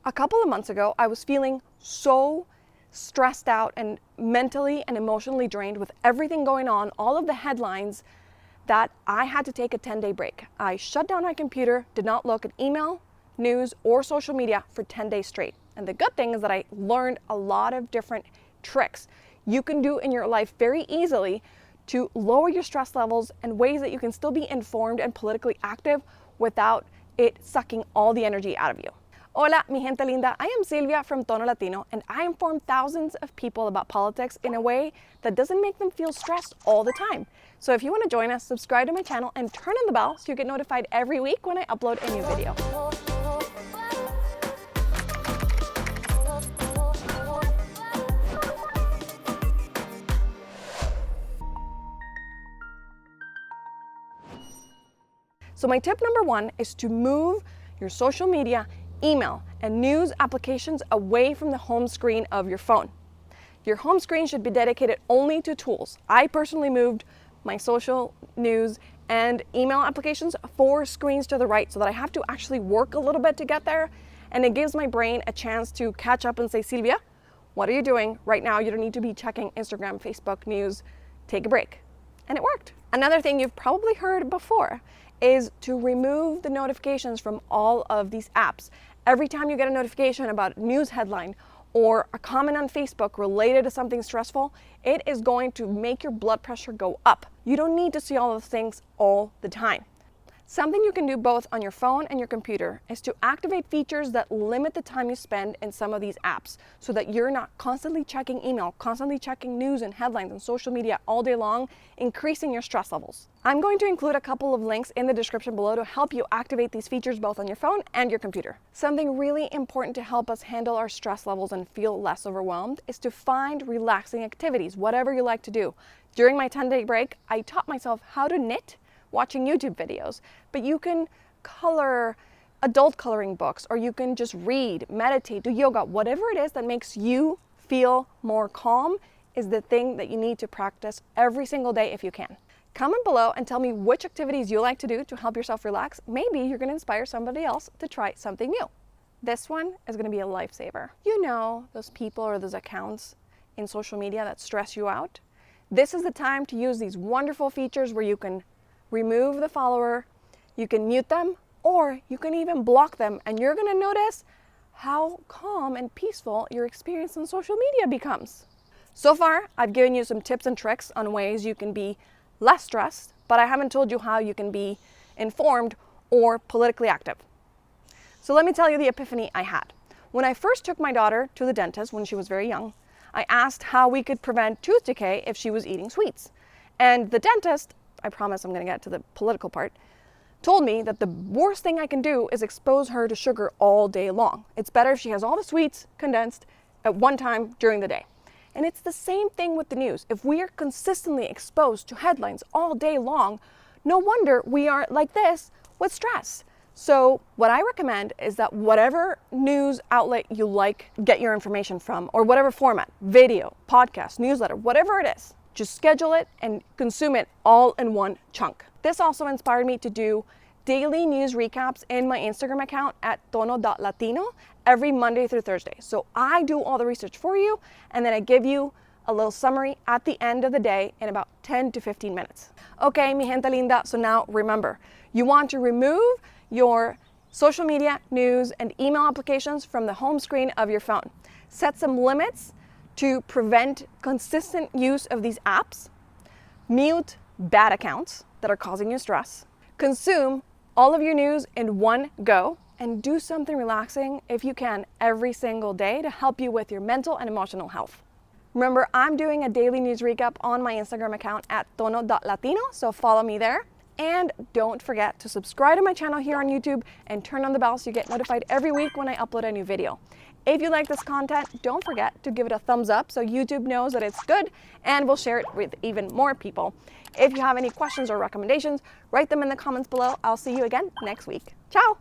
A couple of months ago, I was feeling so stressed out and mentally and emotionally drained with everything going on, all of the headlines, that I had to take a 10-day break. I shut down my computer, did not look at email, news, or social media for 10 days straight. And the good thing is that I learned a lot of different tricks you can do in your life very easily to lower your stress levels and ways that you can still be informed and politically active without it sucking all the energy out of you. Hola, mi gente linda. I am Silvia from Tono Latino, and I inform thousands of people about politics in a way that doesn't make them feel stressed all the time. So if you want to join us, subscribe to my channel and turn on the bell so you get notified every week when I upload a new video. So my tip number one is to move your social media, email, and news applications away from the home screen of your phone. Your home screen should be dedicated only to tools. I personally moved my social, news, and email applications 4 screens to the right so that I have to actually work a little bit to get there, and it gives my brain a chance to catch up and say, Silvia, what are you doing right now? You don't need to be checking Instagram, Facebook, news. Take a break. And it worked. Another thing you've probably heard before is to remove the notifications from all of these apps. Every time you get a notification about a news headline or a comment on Facebook related to something stressful, it is going to make your blood pressure go up. You don't need to see all those things all the time. Something you can do both on your phone and your computer is to activate features that limit the time you spend in some of these apps so that you're not constantly checking email, constantly checking news and headlines on social media all day long, increasing your stress levels. I'm going to include a couple of links in the description below to help you activate these features both on your phone and your computer. Something really important to help us handle our stress levels and feel less overwhelmed is to find relaxing activities, whatever you like to do. During my 10-day break, I taught myself how to knit, watching YouTube videos, but you can color adult coloring books, or you can just read, meditate, do yoga, whatever it is that makes you feel more calm is the thing that you need to practice every single day if you can. Comment below and tell me which activities you like to do to help yourself relax. Maybe you're going to inspire somebody else to try something new. This one is going to be a lifesaver. You know those people or those accounts in social media that stress you out? This is the time to use these wonderful features where you can remove the follower, you can mute them, or you can even block them, and you're going to notice how calm and peaceful your experience on social media becomes. So far, I've given you some tips and tricks on ways you can be less stressed, but I haven't told you how you can be informed or politically active. So let me tell you the epiphany I had. When I first took my daughter to the dentist when she was very young, I asked how we could prevent tooth decay if she was eating sweets. And the dentist, I promise I'm going to get to the political part, told me that the worst thing I can do is expose her to sugar all day long. It's better if she has all the sweets condensed at one time during the day. And it's the same thing with the news. If we are consistently exposed to headlines all day long, no wonder we are like this with stress. So what I recommend is that whatever news outlet you like, get your information from, or whatever format, video, podcast, newsletter, whatever it is, just schedule it and consume it all in one chunk. This also inspired me to do daily news recaps in my Instagram account at tono.latino every Monday through Thursday. So I do all the research for you, and then I give you a little summary at the end of the day in about 10 to 15 minutes. Okay, mi gente linda, so now remember, you want to remove your social media, news, and email applications from the home screen of your phone. Set some limits to prevent consistent use of these apps, mute bad accounts that are causing you stress, consume all of your news in one go, and do something relaxing if you can every single day to help you with your mental and emotional health. Remember, I'm doing a daily news recap on my Instagram account at tono.latino, so follow me there. And don't forget to subscribe to my channel here on YouTube and turn on the bell so you get notified every week when I upload a new video. If you like this content, don't forget to give it a thumbs up so YouTube knows that it's good and will share it with even more people. If you have any questions or recommendations, write them in the comments below. I'll see you again next week. Ciao!